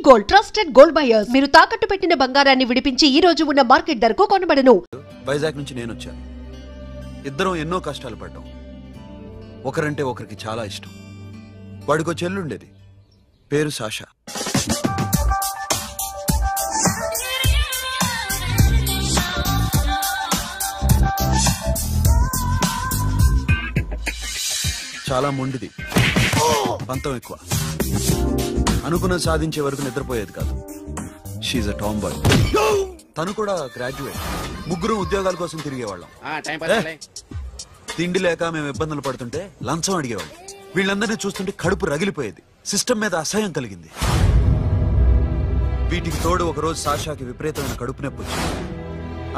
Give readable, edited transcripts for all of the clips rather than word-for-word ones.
Gold trusted gold buyers. మీరు తాకట్టు పెట్టిన బంగారాన్ని విడిపించి ఈ రోజు ఉన్న మార్కెట్ ధరకు కొనబడను. వైజాగ్ నుంచి నేను వచ్చాను. ఇద్దరం ఎన్నో కష్టాలు పడ్డాం. ఒకరంటే ఒకరికి చాలా ఇష్టం. వాడికో చెల్లుండేది, పేరు సాషా. చాలా మొండిది, పంతం ఎక్కువ. అనుకున్నది సాధించే వరకు నిద్రపోయేది కాదు. She a tomboy. తను కూడా గ్రాడ్యుయేట్. ముగ్గురు ఉద్యోగాల కోసం తిరిగేవాళ్ళం. తిండి లేక మేము ఇబ్బందులు పడుతుంటే లంచం అడిగేవాళ్ళం. వీళ్ళందరినీ చూస్తుంటే కడుపు రగిలిపోయేది. సిస్టమ్ మీద అసహ్యం కలిగింది. వీటికి తోడు ఒకరోజు సాషాకి విపరీతమైన కడుపు నొప్పి వచ్చింది.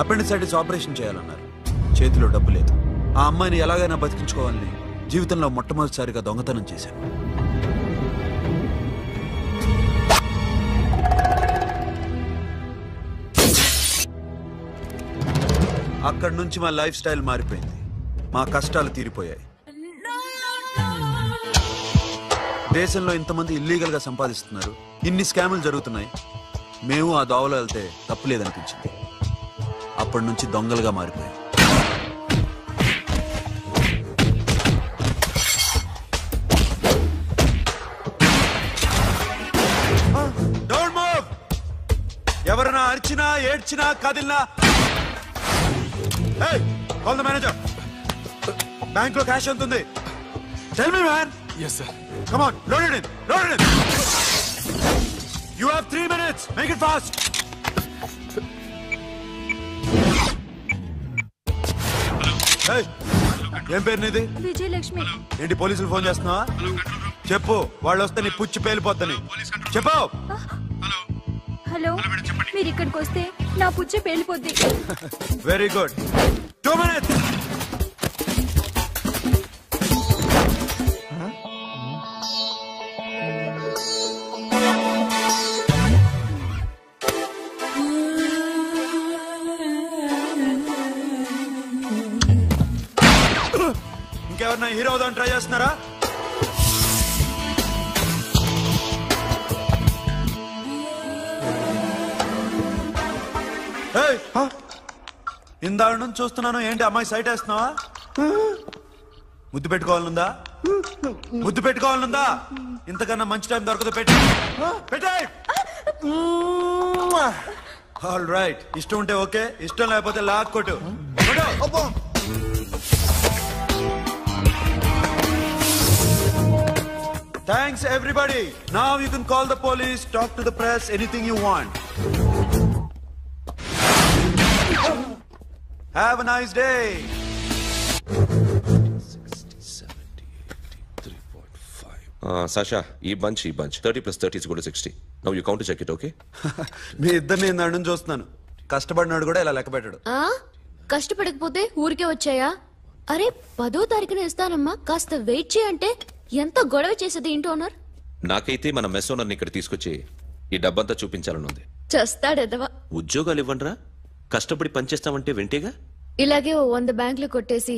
అపెండిసైటిస్ ఆపరేషన్ చేయాలన్నారు. చేతిలో డబ్బు లేదు. ఆ అమ్మాయిని ఎలాగైనా బతికించుకోవాలని జీవితంలో మొట్టమొదటిసారిగా దొంగతనం చేశాను. అక్కడి నుంచి మా లైఫ్ స్టైల్ మారిపోయింది. మా కష్టాలు తీరిపోయాయి. దేశంలో ఇంతమంది ఇల్లీగల్ గా సంపాదిస్తున్నారు, ఇన్ని స్కాములు జరుగుతున్నాయి. మేము ఆ దోవలో వెళ్తే తప్పులేదనిపించింది. అప్పటి నుంచి దొంగలుగా మారిపోయాం. ఎవరైనా అరిచినా ఏడ్చినా కదిలినా కాల్ ద మేనేజర్. బ్యాంక్ లో క్యాష్ ఎంత ఉంది? Tell me man. yes sir. come on, load it in, load it in. you have 3 minutes, make it fast. hey, ఏం పేరు నీది? విజయలక్ష్మి. ఏంటి పోలీసులు ఫోన్ చేస్తున్నావా? చెప్పు, వాళ్ళు వస్తే నీ పుచ్చి పేలిపోద్దని చెప్పు. హలో, మీరు ఇక్కడికి వస్తే నా పుచ్చ పేలిపోద్ది. Very good. 2 minutes. ఇంకెవరన్నా హీరో అవుదాం ట్రై చేస్తున్నారా? ఇందాక నుంచి చూస్తున్నాను, ఏంటి అమ్మాయి సైట్ వేస్తున్నావా? ముద్దు పెట్టుకోవాలనుందా? ముద్దు పెట్టుకోవాలనుందా? ఇంతకన్నా మంచి టైం దొరకదు. పెట్టే. All right. ఇష్టం ఉంటే ఓకే, ఇష్టం లేకపోతే లాక్ కొట్టు. Thanks everybody. Now you can call the police, talk to the press, anything you want. Have a nice day. 60, 70, 83, 45. Sasha, ఈ bunch 30 plus 30 is equal to 60. Now you count to check it, okay? మీ ఇద్దరిని నేను చూస్తున్నాను. కష్టపడినాడు కూడా ఇలా లెక్క పెట్టాడు. కష్టపడకపోతే ఊరికే వచ్చాయా? అరే 10వ తారీఖున ఇస్తానమ్మా, కాస్త వెయిట్ చేయంటే ఎంత గొడవ చేసేది ఇంటి ఓనర్. నాకైతే మన మెస్ ఓనర్ని ఇక్కడ తీసుకొచ్చి ఈ డబ్బంతా చూపించాలని ఉంది. చస్తాడెదవా. ఉద్యోగాలు ఇవ్వండిరా, కష్టపడి పనిచేస్తామంటే వింటేగా. ఇలాగే 100 బ్యాంకులు కొట్టేసి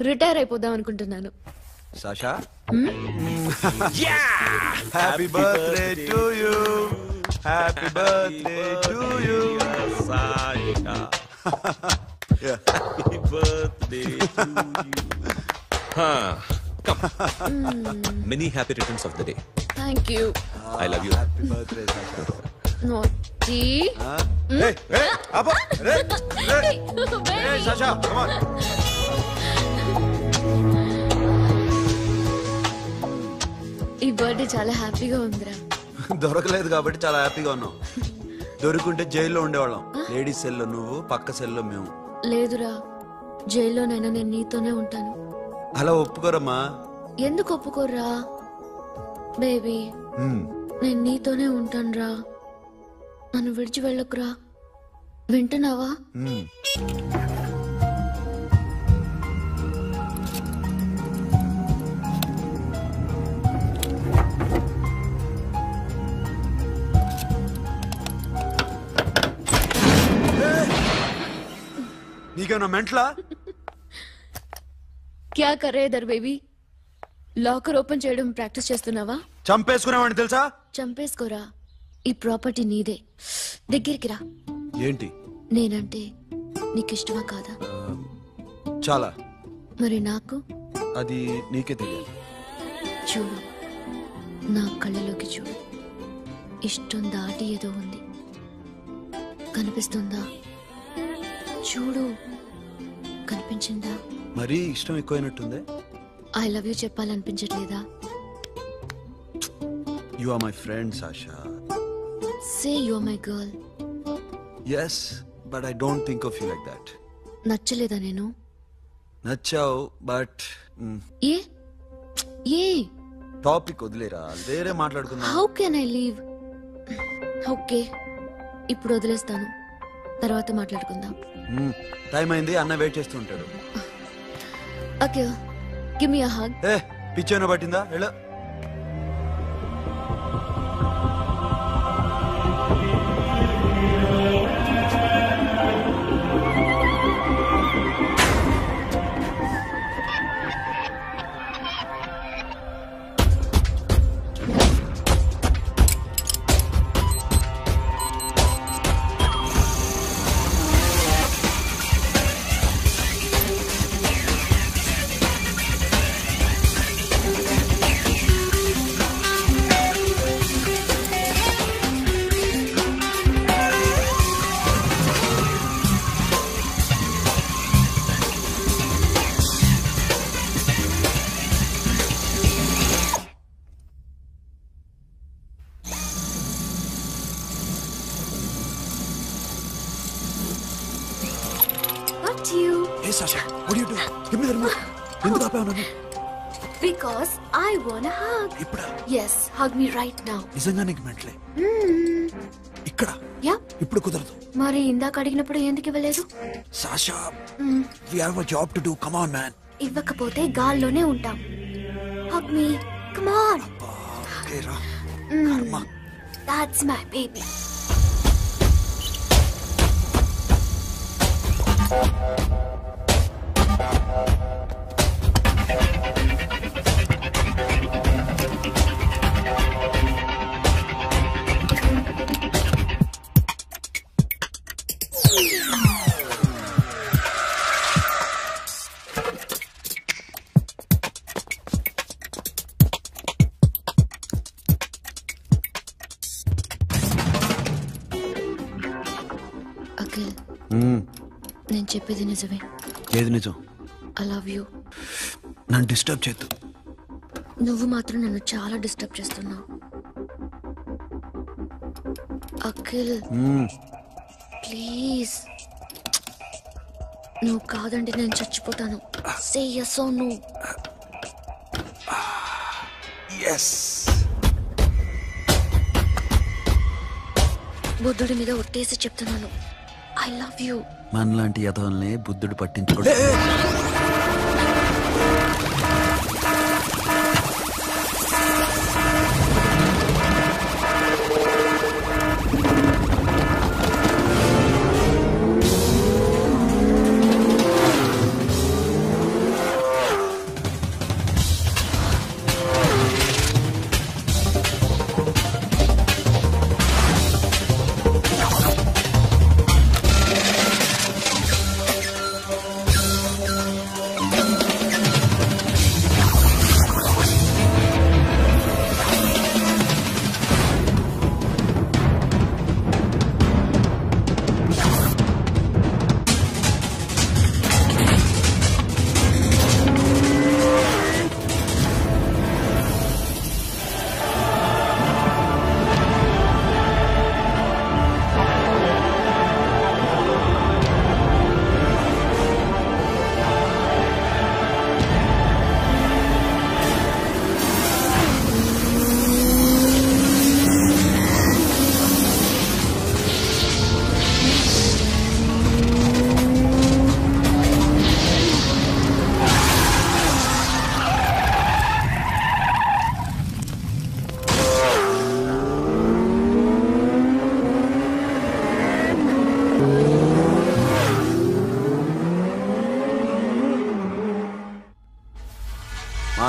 రిటైర్ అయిపోదాం అనుకుంటున్నాను. Sasha, happy birthday to you. Happy birthday to you Sasha. Happy birthday to you. Many happy returns of the day. Thank you. I love you. Happy birthday Sasha. Naughty. Hey, Abba. Hey, Sasha, come on. ఈ birthday చాలా హ్యాపీగా ఉందిరా. దొరకలేదు కాబట్టి చాలా హ్యాపీగా ఉన్నాం. దొరుకుంటే జైల్లో ఉండేవాళ్ళం. లేడీస్ సెల్లో నువ్వు, పక్క సెల్లో మేము. లేదురా, జైల్లోనైనా నేను నీతోనే ఉంటాను. అలా ఒప్పుకోరమ్మా. ఎందుకు ఒప్పుకోర్రా బేబీ? నేను నీతోనే ఉంటాను రా, నన్ను విడిచి వెళ్ళకురా. వింటున్నావా? నీకేమన్నా మెంట్లా? క్యా కరే ఇధర్ బేబీ? లాకర్ ఓపెన్ చేయడం ప్రాక్టీస్ చేస్తున్నావా? చంపేసుకునేవాడిని తెలుసా? చంపేసుకోరా, ఈ ప్రాపర్టీ నీదే. దగ్గరికి రా. ఏంటి? నేనంటే నీకు ఇష్టమా కాదా? చాలా. మరి నాకు? అది నీకే తెలియాలి. చూడు, నా కళ్ళలోకి చూడు. ఇష్టం దాటి ఏదో ఉంది. కనిపిస్తుందా? చూడు, కనిపించిందా? మరీ ఇష్టం ఎక్కువైనట్టుందే. ఐ లవ్ యూ చెప్పాలనిపించట్లేదా? You are my friend Sasha. Say you are my girl. Yes, but I don't think of you like that. నచ్చలేదా నేను? నచ్చావు, బట్ ఏ ఏ టాపిక్ వదిలేరా, వేరే మాట్లాడుకుందాం. How can I leave? Okay, ఇప్పుడు వదిలేస్తాను, తర్వాత మాట్లాడుకుందాం. టైం అయింది, అన్న వెయిట్ చేస్తూ ఉంటాడు. Okay, give me a hug. ఏ పిచ్చేనా పట్టిందా? ఎలా Hey Sasha, what are you doing? Give me the remote. ఎందుకు ఆపావు నన్ను? Because I want a hug. ఇప్పుడా? Yes, hug me right now. నిజంగా నీకు మెంటలే? ఇక్కడ? యా. ఇప్పుడు కుదరదు. మరి ఇందాక అడిగినప్పుడు ఎందుకు ఇవ్వలేదు? Sasha, we have a job to do. Come on, man. ఇవ్వకపోతే గాల్లోనే ఉంటాం. Hug me. Come on. Okay, రా. కర్మ. That's my baby. అఖిల్, నేను చెప్పేది నిజమే. ఏది నిజం? I love you. నన్ను డిస్టర్బ్ చేయొద్దు. నువ్వు మాత్రం నన్ను చాలా డిస్టర్బ్ చేస్తున్నావు. అఖిల్ ప్లీజ్, నువ్వు కాదండి నేను చచ్చిపోతాను. సే yes or no. yes. బుద్ధుడి మీద ఒట్టేసి చెప్తున్నాను, ఐ లవ్ యూ. మనలాంటి యథోల్ని బుద్ధుడు పట్టించుకోడు.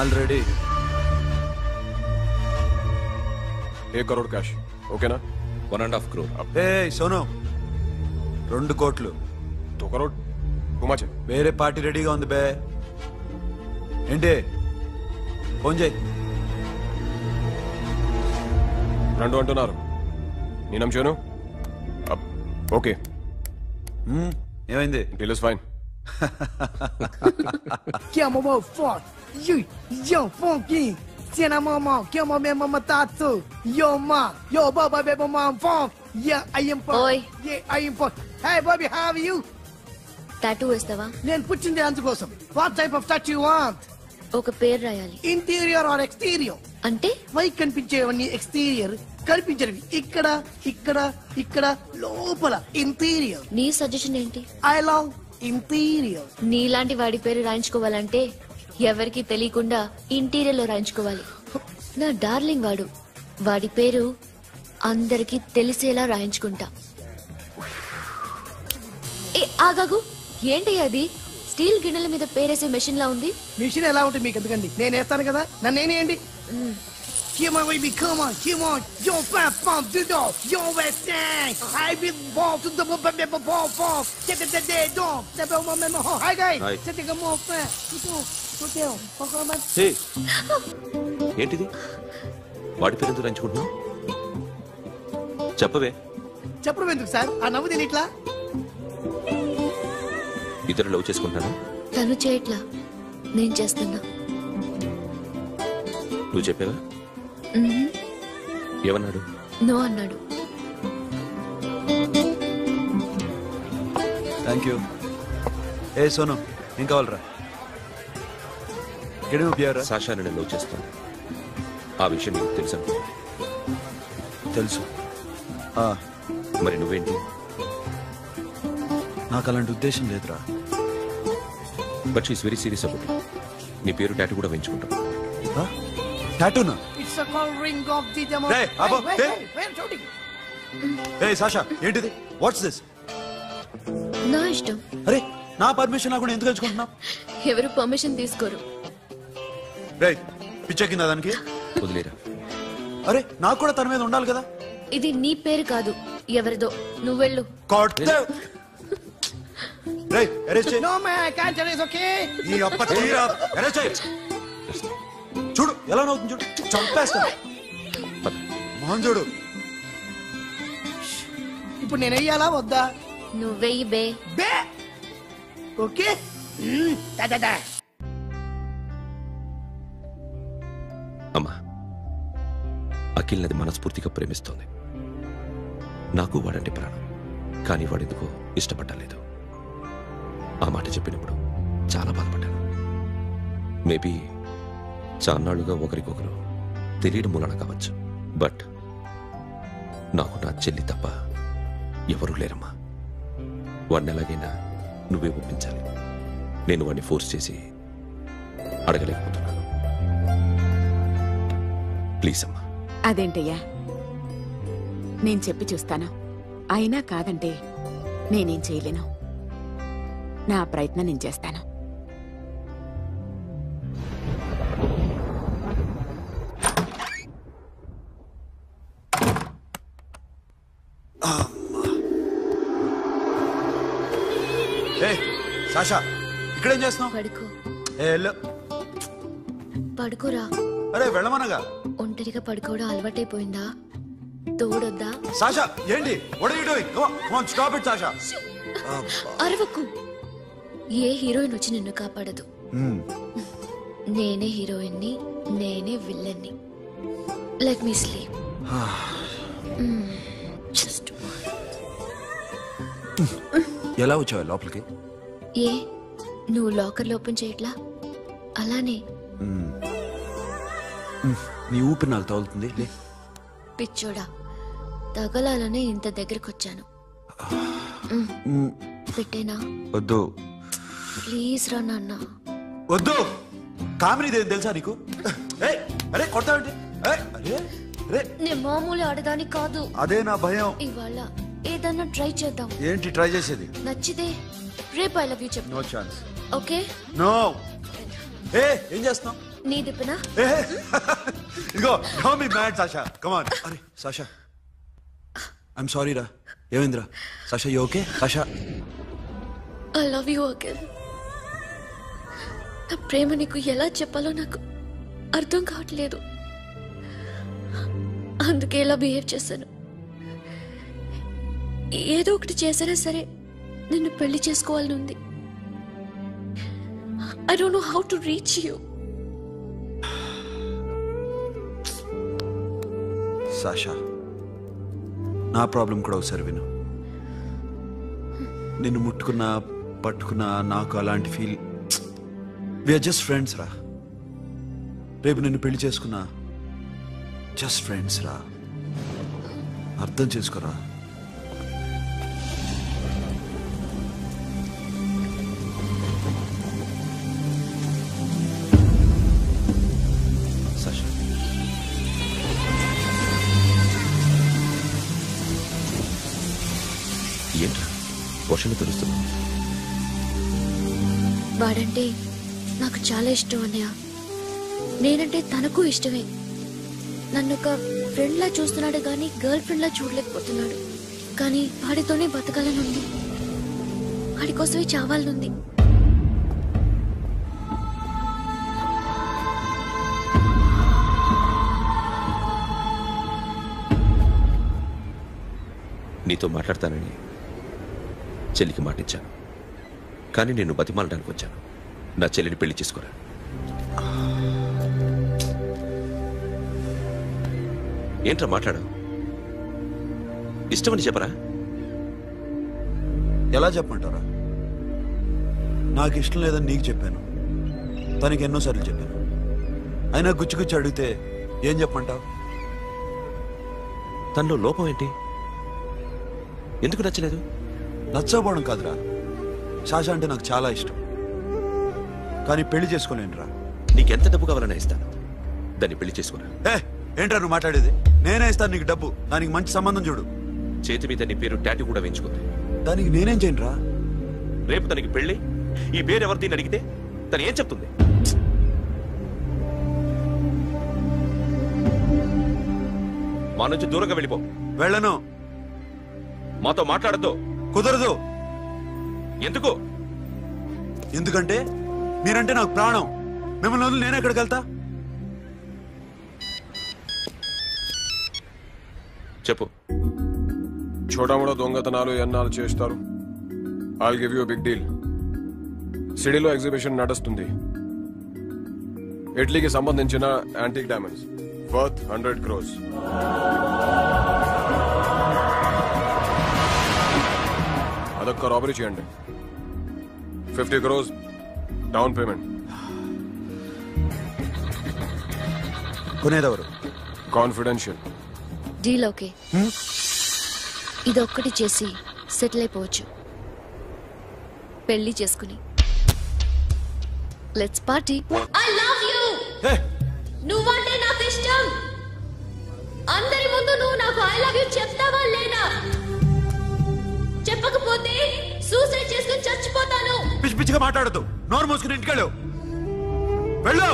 ऑलरेडी 1 करोड़ कैश ओके ना? 1.5 crore. ఏ సోను 2 కోట్లు 2 crore టూ మచ్. వేరే పార్టీ రెడీగా ఉంది బే. ఏంటి ఫోన్ చేయి. 2 అంటున్నారు. నేను నమ్మాను. ఓకే, ఏమైంది? Deal is fine. Que amo mo fuck. Yo funky. Cena mama, que amo me mama tatu. Yo ma, yo baba baby mom funk. Yeah, I am funk. Oi. Yeah, I am funk. Hey Bobby, how are you? Tattoo వేస్తావా? నేను పుచ్చింది అందుకోసం. What type of tattoo you want? ఒక పేరు రాయాలి. Interior or exterior? అంటే పై కనిపించేవన్నీ exterior, కనిపించేవి ఇక్కడ ఇక్కడ ఇక్కడ లోపల ఇంటీరియర్. నీ సజెషన్ ఏంటి? I love interior. నీలాంటి వాడి పేరు రాయించుకోవాలంటే ఎవరికి తెలియకుండా ఇంటీరియర్ లో రాయించుకోవాలి. నా డార్లింగ్ వాడు, వాడి పేరు అందరికి తెలిసేలా రాయించుకుంటా. ఏ ఆగాగు, ఏంటి అది? స్టీల్ గిన్నెల మీద పేరేసే మెషిన్ లా ఉంది. మిషన్ ఎలా ఉంటుంది మీకు ఎందుకండి? నేను వేస్తాను కదా, నన్ను నేనేయండి. Come on, baby, come on, come on. Yo, fat pump, do do. Yo, West End. I be ball to the ball, ball. Get the day, dog. The bell, my home. Hi, guys. Hi. Set the more fat. Hotel. ఏంటిది? వాడి పేరు రంచుకుంటున్నావు? చెప్పవే. చెప్పడం ఎందుకు sir? ఆ నవ్వు తెలియట్లా? ఇద్దరు లవ్ చేసుకుంటాను. తను చేయట్లా, నేను చేస్తున్నా. నువ్వు చెప్పావా? ఏమన్నాడు? నో అన్నాడు. Thank you. ఏ సోను, ఏం కావాలరా? సాషా నేను లవ్ చేస్తాను. ఆ విషయం నీకు తెలుసు అనుకో. తెలుసు. మరి నువ్వేంటి? నాకు అలాంటి ఉద్దేశం లేదురా. But she's very serious about it. నీ పేరు టాటూ కూడా వేయించుకుంటాం. టాటూనా? It's a call ring of the demo. Hey, Abba, hey. Wait, shooting. A Sasha, ఏంటిది? What's this? నా ఇష్టం. అరే, నా పర్మిషన్ లేకుండా ఎందుకు ఎంచుకుంటున్నావు? ఎవరు పర్మిషన్ తీసుకోరు. రేయ్, పిచ్చెక్కిందా దానికి? వదిలేరా. అరే, నాకు కూడా తన మీద ఉండాలి కదా. ఇది నీ పేరు కాదు, ఎవరిదో. నువ్వెళ్ళు. రేయ్, అరెస్ట్ చేయి. No man, I can't tell it's okay. ఈ అప్ప తీరా, అరెస్ట్ చేయి. చూడు ఎలా నవ్వుతుంది, చూడు. చంపేస్తా. మోహన్ చూడు. ఇప్పుడు నేను వెయ్యాలా వద్దా? నువ్వెయ్యి బే. బే ఓకే. దా అమ్మా, అఖిల్ నది మనస్ఫూర్తిగా ప్రేమిస్తోంది. నాకు వాడంటే ప్రాణం. కానీ వాడెందుకో ఇష్టపడలేదు. ఆ మాట చెప్పినప్పుడు చాలా బాధపడ్డాను. మేబీ చాన్నాళ్లుగా ఒకరికొకరు తెలియడం మూలన కావచ్చు. బట్ నాకు నా చెల్లి తప్ప ఎవరూ లేరమ్మా. వాడిని ఎలాగైనా నువ్వే ఒప్పించాలి. నేను వాడిని ఫోర్స్ చేసి అడగలేకపోతున్నాను. ప్లీజ్ అమ్మా. అదేంటయ్యా, నేను చెప్పి చూస్తాను. అయినా కాదంటే నేనేం చేయలేను. నా ప్రయత్నం నేను చేస్తాను. సాషా, ఇక్కడేం చేస్తున్నావు? పడుకో. పడుకోరా. అరే వెళ్ళమనగా. ఒంటరిగా పడుకోవడం అలవాటైపోయిందా? తోడొద్దా? సాషా, ఏంటి? What are you doing? Come on, come on, stop it, Sasha. అరవకు. ఏ హీరోయిన్ వచ్చి నిన్ను కాపాడదు. నేనే హీరోయిన్ని, నేనే విల్లన్ని. Let me sleep. జస్ట్ ఎలా వచ్చావు లోపలికి? ఏ నువ్వు లాకర్లో ఓపెన్ చేయట్లా? అలానే. నీ ఊపిరి నాకు తగులుతుంది. పిచ్చోడా, తగలాలనే ఇంత దగ్గరకొచ్చాను. పెట్టేనా? వద్దు ప్లీజ్ రా నాన్న. వద్దు. కామెడీ తెలుసా నీకు? అరే కొడతావండి. నేను మామూలు ఆడదాని కాదు. అదే నా భయం. ఇవాళ ఏదన్నా ట్రై చేద్దాం. ఏంటి ట్రై చేసేది? నచ్చితే రేపు ఐ లవ్ యూ చెప్పు. No chance. ఓకే? నో. ఏం చేస్తున్నావు? నీ దిప్పునా? ఇదిగో, don't be mad Sasha. Come on. అరే సాషా, ఐఎమ్ సారీ రా. ఏమైందిరా? Sasha you okay? Sasha I love you Akhil. నా ప్రేమ నీకు ఎలా చెప్పాలో నాకు అర్థం కావట్లేదు. అందుకే ఇలా బిహేవ్ చేశాను. ఏదో ఒకటి చేసినా సరే నిన్ను పెళ్లి చేసుకోవాలని ఉంది. I don't know how to reach you. Sasha, నా ప్రాబ్లం కూడా ఒకసారి విను. నిన్ను ముట్టుకున్నా పట్టుకున్నా నాకు అలాంటి ఫీల్. వీఆర్ జస్ట్ ఫ్రెండ్స్ రా. రేపు నిన్ను పెళ్లి చేసుకున్నా జస్ట్ ఫ్రెండ్స్ రా. అర్థం చేసుకోరా. సాషా, ఏంట్రా వర్షంలో తెలుస్తున్నా? వాడంటే నాకు చాలా ఇష్టం అన్నయ్య. నేనంటే తనకు ఇష్టమే. నన్ను ఒక ఫ్రెండ్ లా చూస్తున్నాడు కానీ గర్ల్ ఫ్రెండ్ లా చూడలేకపోతున్నాడు. కానీ వాడితోనే బతకాలని ఉంది. వాడి కోసమే చావాలనుంది. నీతో మాట్లాడతానని చెల్లికి మాటిచ్చాను, కానీ నేను బతిమాలడానికి వచ్చాను. నా చెల్లిని పెళ్లి చేసుకోరా. ఏంట్రా మాట్లాడావు? ఇష్టమని చెప్పరా? ఎలా చెప్పమంటారా? నాకు ఇష్టం లేదని నీకు చెప్పాను, తనకి ఎన్నోసార్లు చెప్పాను. అయినా గుచ్చి అడిగితే ఏం చెప్పమంటావు? తనలో లోపం ఏంటి? ఎందుకు నచ్చలేదు? నచ్చకపోవడం కాదురా, సాషా అంటే నాకు చాలా ఇష్టం, కానీ పెళ్లి చేసుకోలేనురా. నీకెంత డబ్బు కావాలన్నా ఇస్తాను, దాన్ని పెళ్లి చేసుకోరా. ఏంట్రా నువ్వు మాట్లాడేది? నేనే ఇస్తాను నీకు డబ్బు, దానికి మంచి సంబంధం చూడు. చేతి మీద నీ పేరు టాటూ కూడా వేయించుకుంది. దానికి నేనేం చేయనురా? రేపు తనకి పెళ్లి, ఈ పేరు ఎవరిని అడిగితే తను ఏం చెప్తుంది? మా నుంచి దూరంగా వెళ్ళిపో. వెళ్ళను. మాతో మాట్లాడద్దు. కుదరదు. ఎందుకు? ఎందుకంటే మీరంటే నాకు ప్రాణం. మిమ్మల్ని వదిలి నేను ఎక్కడికి వెళ్తా? చెప్పు. చోటామోటా దొంగతనాలు ఎన్నాళ్ళు చేస్తారు? I'll give you big deal. సిటీలో ఎగ్జిబిషన్ నడుస్తుంది. ఇటలీకి సంబంధించిన యాంటిక్ డైమండ్స్ వర్త్ 100 crores. అదొక్క రాబరీ చేయండి. 50 crores డౌన్ పేమెంట్. కొనేదెవరు? కాన్ఫిడెన్షియల్. Deal okay. ఇదొక్కటి చేసి సెటిల్ అయిపోవచ్చు. పెళ్లి చేసుకుని let's party. I love you. నువ్వంటే నాకు ఇష్టం. అందరి ముందు నువ్వు నాకు ఐ లవ్ యూ చెప్తావా లేదా? చెప్పకపోతే సూసైడ్ చేసుకుని చచ్చిపోతాను. పిచ్చి పిచ్చిగా మాట్లాడద్దు. నోరు మూసుకుని ఇంటికెళ్ళు. వెళ్ళు.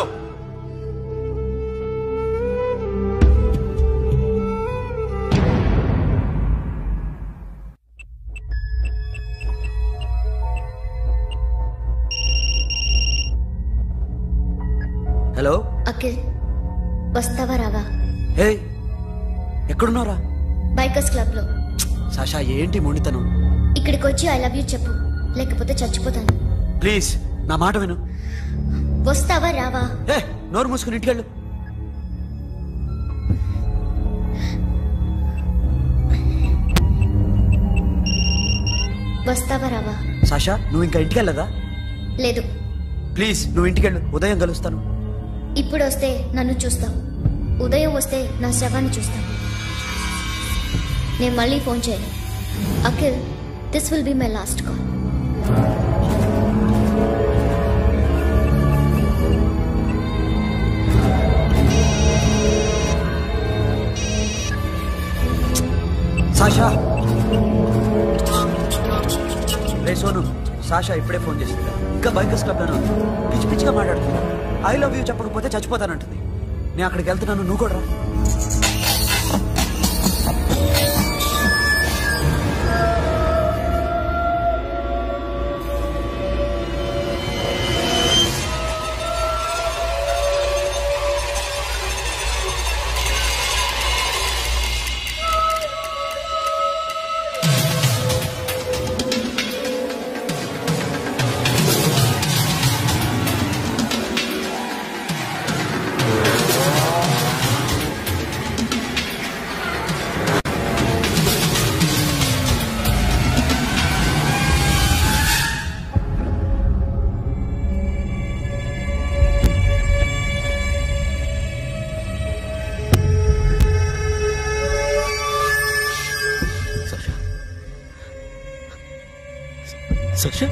హలో అఖిల్, వస్తావా రావా? హే, ఎక్కడున్నారా? బైకర్స్ క్లబ్ లో. సాషా ఏంటి మొండితనం? ఇక్కడికి వచ్చి ఐ లవ్ యూ చెప్పు, లేకపోతే చచ్చిపోతాను. ప్లీజ్ నా మాట విను. వస్తావా రావా? హే, నోరు మూసుకుని ఇంటికెళ్ళు. వస్తావా రావా? సాషా నువ్వు ఇంకా ఇంటికెళ్ళదా? లేదు. ప్లీజ్ నువ్వు ఇంటికెళ్ళు, ఉదయం కలుస్తాను. ఇప్పుడు వస్తే నన్ను చూస్తావు, ఉదయం వస్తే నా శవాన్ని చూస్తావు. నేను మళ్ళీ ఫోన్ చేయను. Akhil, this will be my last call. Sasha, ray Sonu, Sasha ఇప్పుడే ఫోన్ చేసింది. ఇంకా బైకర్స్ క్లబ్ లోనే ఉంది. పిచ్చి పిచ్చిగా మాట్లాడుతుంది. ఐ లవ్ యూ చెప్పకపోతే చచ్చిపోతానంటుంది. నేను అక్కడికి వెళ్తున్నాను, నువ్వు కూడా రా. సషా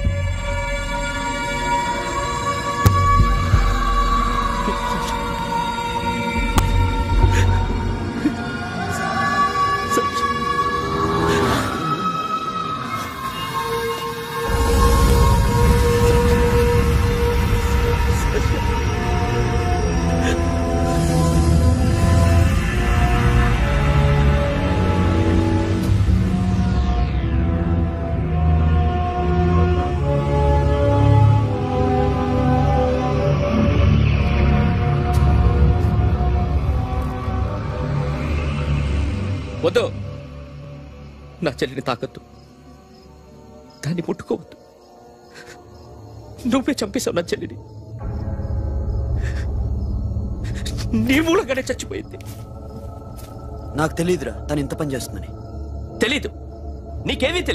వద్దు, నా చెల్లిని తాకద్దు, దాన్ని ముట్టుకోవద్దు. నువ్వే చంపేశావు నా చెల్లిని. నీ మూలంగానే చచ్చిపోయింది. నాకు తెలియదురా తను ఇంత పని చేస్తుందని. తెలీదు, నీకేమీ తెలీదు.